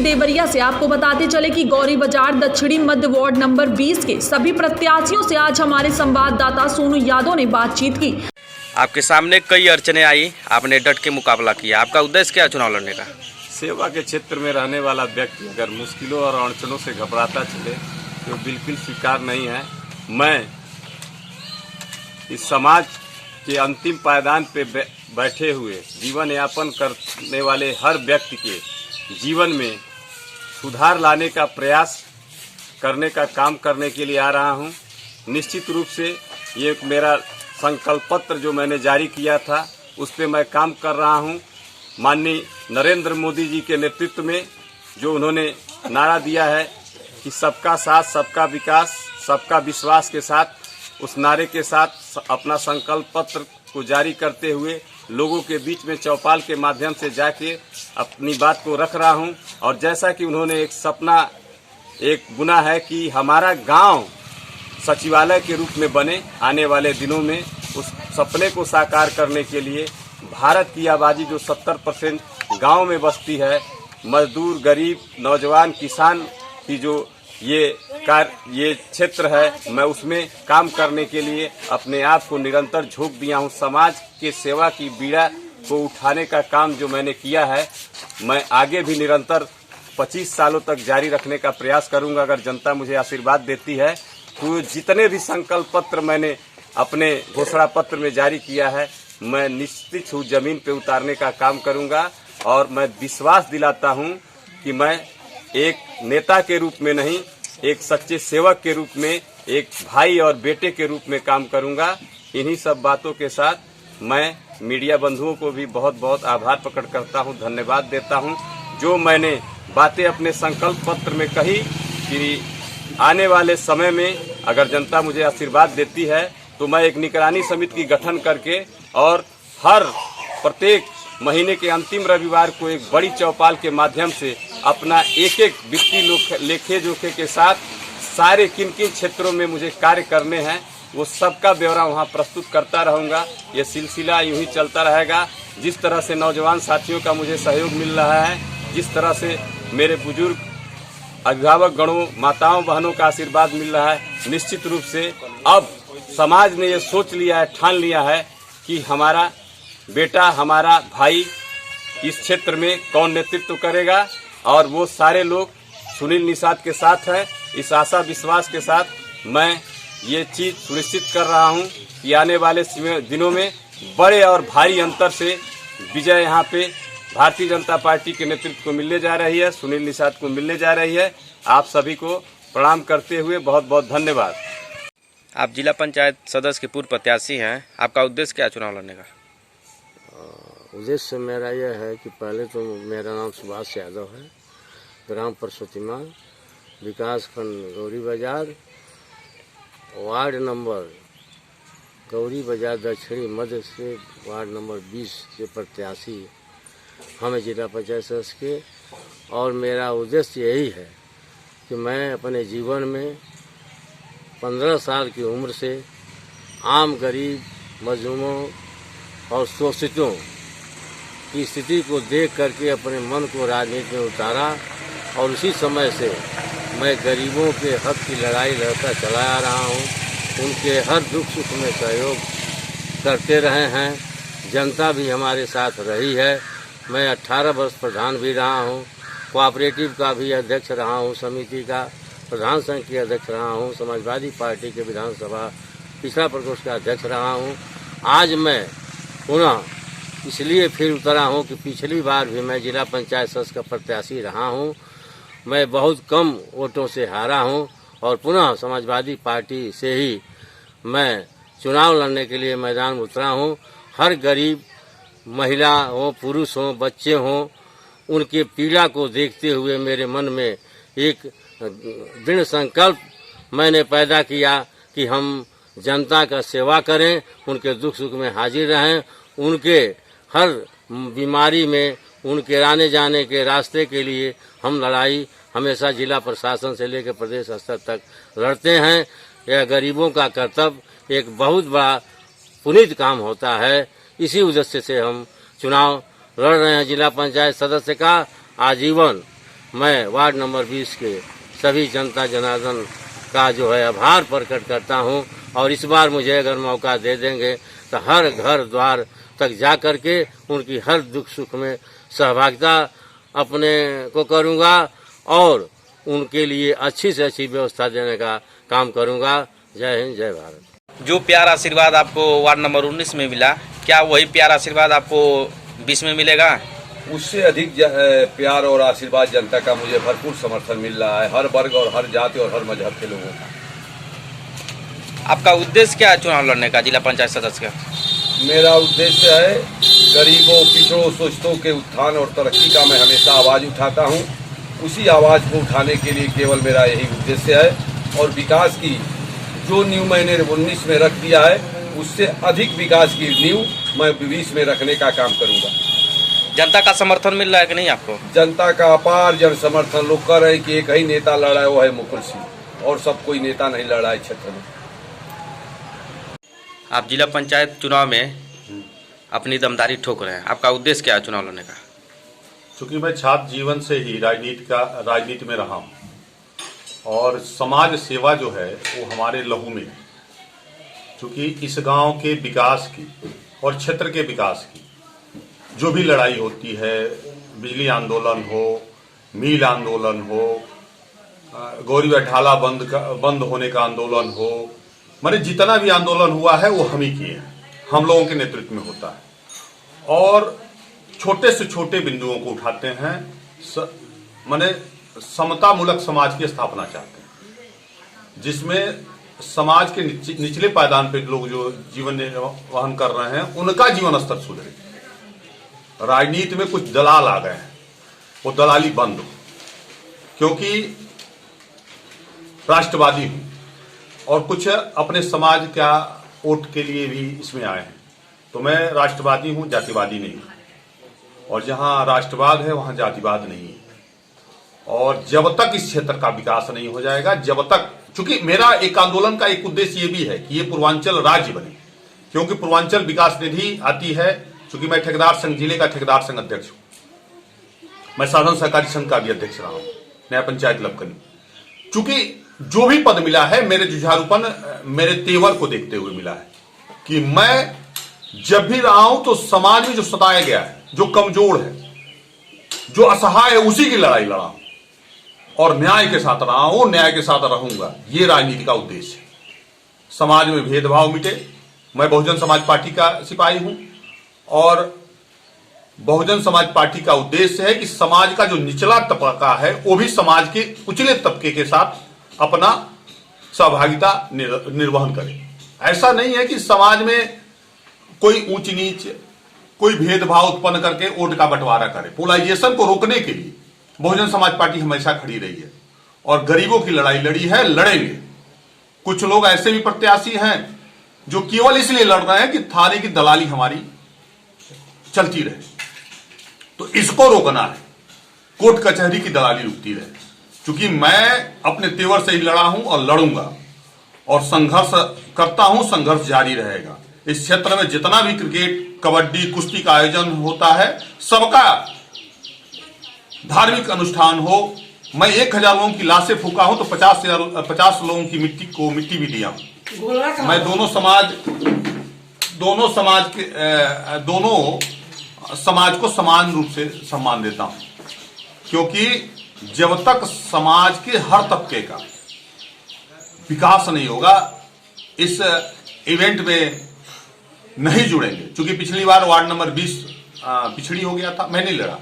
देवरिया से आपको बताते चले कि गौरी बाजार दक्षिणी मध्य वार्ड नंबर 20 के सभी प्रत्याशियों से आज हमारे संवाददाता सोनू यादव ने बातचीत की। आपके सामने कई अड़चने आई, आपने डट के मुकाबला किया। आपका उद्देश्य क्या चुनाव लड़ने का? सेवा के क्षेत्र में रहने वाला व्यक्ति अगर मुश्किलों और अड़चनों से घबराता चले तो बिल्कुल स्वीकार नहीं है। मैं इस समाज के अंतिम पायदान पे बैठे हुए जीवन यापन करने वाले हर व्यक्ति के जीवन में सुधार लाने का प्रयास करने का काम करने के लिए आ रहा हूं। निश्चित रूप से ये मेरा संकल्प पत्र जो मैंने जारी किया था उस पे मैं काम कर रहा हूं। माननीय नरेंद्र मोदी जी के नेतृत्व में जो उन्होंने नारा दिया है कि सबका साथ, सबका विकास, सबका विश्वास के साथ, उस नारे के साथ अपना संकल्प पत्र को जारी करते हुए लोगों के बीच में चौपाल के माध्यम से जाके अपनी बात को रख रहा हूं। और जैसा कि उन्होंने एक सपना बुना है कि हमारा गांव सचिवालय के रूप में बने, आने वाले दिनों में उस सपने को साकार करने के लिए भारत की आबादी जो 70% गांव में बसती है, मजदूर, गरीब, नौजवान, किसान की जो ये क्षेत्र है, मैं उसमें काम करने के लिए अपने आप को निरंतर झोंक दिया हूं। समाज के सेवा की बीड़ा को उठाने का काम जो मैंने किया है, मैं आगे भी निरंतर 25 सालों तक जारी रखने का प्रयास करूंगा। अगर जनता मुझे आशीर्वाद देती है तो जितने भी संकल्प पत्र मैंने अपने घोषणा पत्र में जारी किया है, मैं निश्चित हूँ जमीन पे उतारने का काम करूंगा। और मैं विश्वास दिलाता हूं कि मैं एक नेता के रूप में नहीं, एक सच्चे सेवक के रूप में, एक भाई और बेटे के रूप में काम करूंगा। इन्हीं सब बातों के साथ मैं मीडिया बंधुओं को भी बहुत बहुत आभार प्रकट करता हूं, धन्यवाद देता हूं। जो मैंने बातें अपने संकल्प पत्र में कही कि आने वाले समय में अगर जनता मुझे आशीर्वाद देती है तो मैं एक निगरानी समिति की गठन करके और हर प्रत्येक महीने के अंतिम रविवार को एक बड़ी चौपाल के माध्यम से अपना एक वित्तीय लेखे जोखे के साथ सारे किन किन क्षेत्रों में मुझे कार्य करने हैं वो सबका ब्यौरा वहां प्रस्तुत करता रहूंगा। ये सिलसिला यूं ही चलता रहेगा। जिस तरह से नौजवान साथियों का मुझे सहयोग मिल रहा है, जिस तरह से मेरे बुजुर्ग अभिभावक गणों, माताओं, बहनों का आशीर्वाद मिल रहा है, निश्चित रूप से अब समाज ने ये सोच लिया है, ठान लिया है कि हमारा बेटा, हमारा भाई इस क्षेत्र में कौन नेतृत्व करेगा। और वो सारे लोग सुनील निषाद के साथ हैं। इस आशा विश्वास के साथ मैं ये चीज सुनिश्चित कर रहा हूं कि आने वाले दिनों में बड़े और भारी अंतर से विजय यहाँ पे भारतीय जनता पार्टी के नेतृत्व को मिलने जा रही है, सुनील निषाद को मिलने जा रही है। आप सभी को प्रणाम करते हुए बहुत बहुत धन्यवाद। आप जिला पंचायत सदस्य के पूर्व प्रत्याशी हैं, आपका उद्देश्य क्या चुनाव लड़ने का? उद्देश्य मेरा यह है कि पहले तो मेरा नाम सुभाष यादव है, ग्राम परसोतिमा, विकास खंड गौरी बाजार, वार्ड नंबर गौरी बाजार दक्षिणी मध्य से वार्ड नंबर 20 के प्रत्याशी हमें जिला पंचायत सदस्य के। और मेरा उद्देश्य यही है कि मैं अपने जीवन में 15 साल की उम्र से आम गरीब, मजलूमों और शोषितों की स्थिति को देख करके अपने मन को राजनीति में उतारा। और उसी समय से मैं गरीबों के हक की लड़ाई लड़ता चला आ रहा हूँ। उनके हर दुख सुख में सहयोग करते रहे हैं। जनता भी हमारे साथ रही है। मैं 18 वर्ष प्रधान भी रहा हूँ, कोऑपरेटिव का भी अध्यक्ष रहा हूँ, समिति का प्रधान संघ के अध्यक्ष रहा हूँ, समाजवादी पार्टी के विधानसभा पिछड़ा प्रकोष्ठ का अध्यक्ष रहा हूँ। आज मैं पुनः इसलिए फिर उतरा हूँ कि पिछली बार भी मैं जिला पंचायत सदस्य का प्रत्याशी रहा हूँ। मैं बहुत कम वोटों से हारा हूँ और पुनः समाजवादी पार्टी से ही मैं चुनाव लड़ने के लिए मैदान में उतरा हूँ। हर गरीब, महिला हो, पुरुष हो, बच्चे हों, उनके पीड़ा को देखते हुए मेरे मन में एक दृढ़ संकल्प मैंने पैदा किया कि हम जनता का सेवा करें, उनके दुख सुख में हाजिर रहें, उनके हर बीमारी में उनके आने जाने के रास्ते के लिए हम लड़ाई हमेशा जिला प्रशासन से लेकर प्रदेश स्तर तक लड़ते हैं। यह गरीबों का कर्तव्य एक बहुत बड़ा पुनीत काम होता है। इसी उद्देश्य से हम चुनाव लड़ रहे हैं जिला पंचायत सदस्य का आजीवन। मैं वार्ड नंबर 20 के सभी जनता जनार्दन का जो है आभार प्रकट करता हूं। और इस बार मुझे अगर मौका दे देंगे तो हर घर द्वार तक जा कर के उनकी हर दुख सुख में सहभागिता अपने को करूंगा और उनके लिए अच्छी से अच्छी व्यवस्था देने का काम करूंगा। जय हिंद, जय भारत। जो प्यार आशीर्वाद आपको वार्ड नंबर 19 में मिला, क्या वही प्यार आशीर्वाद आपको 20 में मिलेगा? उससे अधिक प्यार और आशीर्वाद जनता का मुझे भरपूर समर्थन मिल रहा है, हर वर्ग और हर जाति और हर मजहब के लोगों का। आपका उद्देश्य क्या है चुनाव लड़ने का जिला पंचायत सदस्य का? मेरा उद्देश्य है गरीबों, पिछड़ों, शोषितों के उत्थान और तरक्की का मैं हमेशा आवाज़ उठाता हूँ। उसी आवाज़ को उठाने के लिए केवल मेरा यही उद्देश्य है और विकास की जो नींव मैंने 19 में रख दिया है उससे अधिक विकास की नींव मैं 20 में रखने का काम करूँगा। जनता का समर्थन मिल रहा है कि नहीं आपको? जनता का अपार जन समर्थन। लोग कह रहे हैं कि एक ही नेता लड़ा है, वो है मुकुल सिंह, और सब कोई नेता नहीं लड़ा है क्षेत्र में। आप जिला पंचायत चुनाव में अपनी दमदारी ठोक रहे हैं, आपका उद्देश्य क्या है चुनाव लड़ने का? चूँकि मैं छात्र जीवन से ही राजनीति में रहा हूँ और समाज सेवा जो है वो हमारे लहू में है। चूँकि इस गांव के विकास की और क्षेत्र के विकास की जो भी लड़ाई होती है, बिजली आंदोलन हो, मील आंदोलन हो, गौरी ढाला बंद होने का आंदोलन हो, माने जितना भी आंदोलन हुआ है वो हम ही किए हैं, हम लोगों के नेतृत्व में होता है। और छोटे से छोटे बिंदुओं को उठाते हैं, माने समतामूलक समाज की स्थापना चाहते हैं जिसमें समाज के निचले पायदान पे लोग जो जीवन निर्वाहन कर रहे हैं उनका जीवन स्तर सुधरे। राजनीति में कुछ दलाल आ गए हैं, वो दलाली बंद हो, क्योंकि राष्ट्रवादी हूं और कुछ अपने समाज का वोट के लिए भी इसमें आए हैं। तो मैं राष्ट्रवादी हूं, जातिवादी नहीं हूं। और जहां राष्ट्रवाद है वहां जातिवाद नहीं है। और जब तक इस क्षेत्र का विकास नहीं हो जाएगा, जब तक, चूंकि मेरा एक आंदोलन का एक उद्देश्य ये भी है कि ये पूर्वांचल राज्य बने, क्योंकि पूर्वांचल विकास निधि आती है। चूंकि मैं ठेकेदार संघ, जिले का ठेकेदार संघ अध्यक्ष हूं, मैं साधन सहकारी संघ का भी अध्यक्ष रहा हूं, नया पंचायत लबकनी। चूंकि जो भी पद मिला है मेरे जुझारूपन, मेरे तेवर को देखते हुए मिला है कि मैं जब भी रहा हूं तो समाज में जो सताया गया है, जो कमजोर है, जो असहाय है, उसी की लड़ाई लड़ा हूं और न्याय के साथ रहा हूं, न्याय के साथ रहूंगा। ये राजनीति का उद्देश्य है। समाज में भेदभाव मिटे। मैं बहुजन समाज पार्टी का सिपाही हूं और बहुजन समाज पार्टी का उद्देश्य है कि समाज का जो निचला तबका है वो भी समाज के उचले तबके के साथ अपना सहभागिता निर्वहन करे। ऐसा नहीं है कि समाज में कोई ऊंच नीच, कोई भेदभाव उत्पन्न करके वोट का बंटवारा करे। पोलराइजेशन को रोकने के लिए बहुजन समाज पार्टी हमेशा खड़ी रही है और गरीबों की लड़ाई लड़ी है, लड़ेंगे। कुछ लोग ऐसे भी प्रत्याशी हैं जो केवल इसलिए लड़ रहे हैं कि थाने की दलाली हमारी चलती रहे, तो इसको रोकना है, कोर्ट कचहरी की दलाली रुकती रहे। क्योंकि मैं अपने तेवर से ही लड़ा हूं और लड़ूंगा और संघर्ष करता हूं, संघर्ष जारी रहेगा। इस क्षेत्र में जितना भी क्रिकेट, कबड्डी, कुश्ती का आयोजन होता है, सबका धार्मिक अनुष्ठान हो, मैं 1000 लोगों की लाशें फूका हूं तो 50 लोगों की मिट्टी भी दिया हूं। मैं दोनों समाज को समान रूप से सम्मान देता हूं, क्योंकि जब तक समाज के हर तबके का विकास नहीं होगा, इस इवेंट में नहीं जुड़ेंगे। क्योंकि पिछली बार वार्ड नंबर 20 पिछड़ी हो गया था, मैं नहीं लड़ा,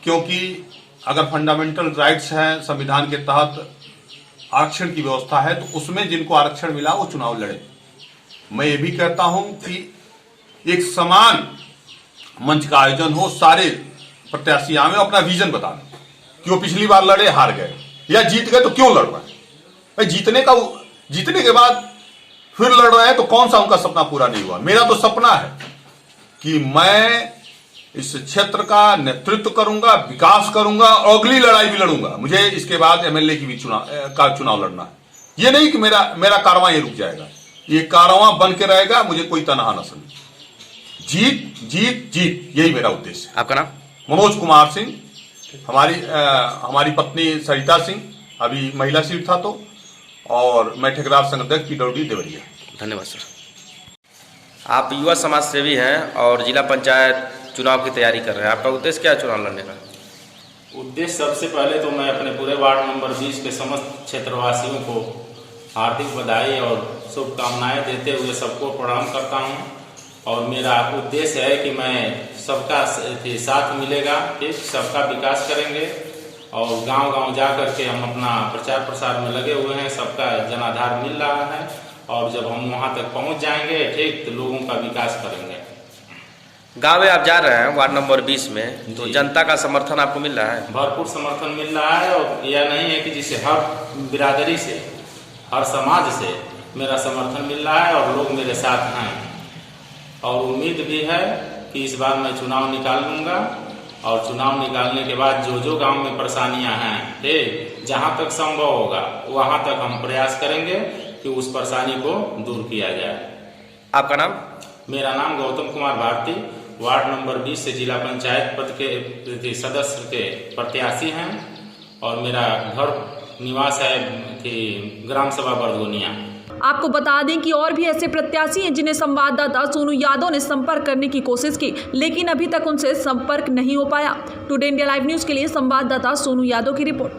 क्योंकि अगर फंडामेंटल राइट्स हैं, संविधान के तहत आरक्षण की व्यवस्था है, तो उसमें जिनको आरक्षण मिला वो चुनाव लड़े। मैं ये भी कहता हूं कि एक समान मंच का आयोजन हो, सारे प्रत्याशी आवे, अपना विजन बता दें कि वो पिछली बार लड़े, हार गए या जीत गए, तो क्यों लड़ रहे हैं भाई? जीतने के बाद फिर लड़ रहे हैं तो कौन सा उनका सपना पूरा नहीं हुआ? मेरा तो सपना है कि मैं इस क्षेत्र का नेतृत्व करूंगा, विकास करूंगा और अगली लड़ाई भी लड़ूंगा। मुझे इसके बाद एमएलए की भी चुनाव लड़ना है। ये नहीं कि मेरा कारवां ये रुक जाएगा, ये कारवां बन के रहेगा, मुझे कोई तनहा न समझे। जीत जीत जीत, यही मेरा उद्देश्य है। आपका नाम? मनोज कुमार सिंह, हमारी पत्नी सरिता सिंह, अभी महिला सीट था तो, और मैं ठेकेदार संघ अध्यक्ष पीडब्ल्यूडी देवरिया। धन्यवाद सर। आप युवा समाज सेवी हैं और जिला पंचायत चुनाव की तैयारी कर रहे हैं, आपका उद्देश्य क्या है चुनाव लड़ने का? उद्देश्य सबसे पहले तो मैं अपने पूरे वार्ड नंबर 20 के समस्त क्षेत्रवासियों को हार्दिक बधाई और शुभकामनाएं देते हुए सबको प्रणाम करता हूं। और मेरा उद्देश्य है कि मैं सबका साथ मिलेगा, ठीक, सबका विकास करेंगे और गांव-गांव जा करके हम अपना प्रचार प्रसार में लगे हुए हैं। सबका जनाधार मिल रहा है और जब हम वहां तक पहुंच जाएंगे, ठीक, तो लोगों का विकास करेंगे। गाँव में आप जा रहे हैं वार्ड नंबर 20 में, तो जनता का समर्थन आपको मिल रहा है? भरपूर समर्थन मिल रहा है और यह नहीं है कि जिसे हर बिरादरी से, हर समाज से मेरा समर्थन मिल रहा है और लोग मेरे साथ हैं। और उम्मीद भी है कि इस बार मैं चुनाव निकाल लूँगा और चुनाव निकालने के बाद जो जो गांव में परेशानियां हैं, ठीक, जहां तक संभव होगा वहां तक हम प्रयास करेंगे कि उस परेशानी को दूर किया जाए। आपका नाम? मेरा नाम गौतम कुमार भारती, वार्ड नंबर 20 से जिला पंचायत पद के सदस्य के प्रत्याशी हैं और मेरा घर निवास है कि ग्राम सभा बरगोनिया। आपको बता दें कि और भी ऐसे प्रत्याशी हैं जिन्हें संवाददाता सोनू यादव ने संपर्क करने की कोशिश की, लेकिन अभी तक उनसे संपर्क नहीं हो पाया। टुडे इंडिया लाइव न्यूज के लिए संवाददाता सोनू यादव की रिपोर्ट।